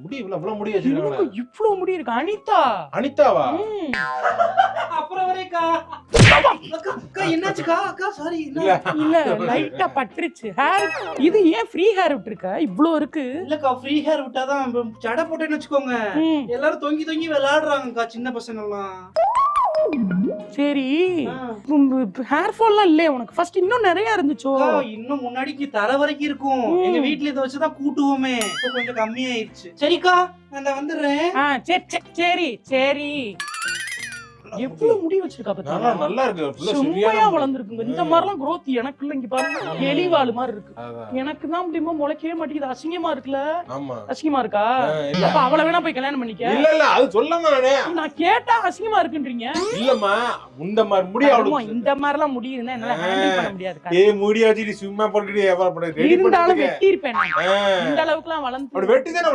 முடி இவ்வளவு முடி வச்சிருக்காங்க. இவ்வளவு முடி இருக்கு. அனிதா. அனிதாவா? அப்புறம் வரேக்கா. அக்கா என்னாச்சுக்கா? அக்கா சாரி. இல்ல லைட்டா பட்டுருச்சு. ஹேர் இது ஏன் ஃப்ரீ ஹேர் விட்டுருக்க? இவ்ளோ இருக்கு. இல்லக்கா ஃப்ரீ ஹேர் விட்டாதான் ஜடை போட்டேன்னு வச்சுக்கோங்க. எல்லாரும் தொங்கி தொங்கி விளையாடுறாங்கக்கா சின்ன பசங்க எல்லாம். சரி ஹேர் ஃபால்லாம் இல்லையே உனக்கு? ஃபர்ஸ்ட் இன்னும் நிறைய இருந்துச்சோ? இன்னும் முன்னாடிக்கு தலை வரைக்கும் இருக்கும். எங்க வீட்ல இதை வச்சுதான் கூட்டுவோமே. இப்ப கொஞ்சம் கம்மியாயிருச்சு. சரிக்கா நான் வந்துடுறேன். சரி சரி. எவ்வளவு முடி வச்சிருக்கா பாத்தீங்களா? நல்லா இருக்கு. சும்மையா வளர்ந்துருக்குங்க. இந்த மாதிரிலாம் growth எனக்கு இல்ல. இங்க பாருங்க எலிவால் மாதிரி இருக்கு. எனக்கு தான் முடியுமா முளைக்கவே மாட்டேங்குது. அசிங்கமா இருக்குல்ல? ஆமா அசிங்கமா இருக்கா? அப்ப அவளை வேணா போய் கல்யாணம் பண்ணிக்க. இல்ல அது சொல்லாம நானே. நான் கேட்டா அசிங்கமா இருக்குன்றீங்க. இல்லம்மா இந்த மாதிரி முடி அவளுக்கு இந்த மாதிரிலாம் முடி இருந்தா என்னால ஹேண்டில் பண்ண முடியாது. ஏய் முடி வச்சிட்டு சும்மா போட்டுட்டு எவ்வளவு இருந்தாலும் வெட்டி இருப்பேன். இந்த அளவுக்குலாம் வளர்ந்து அப்படி வெட்டி தானே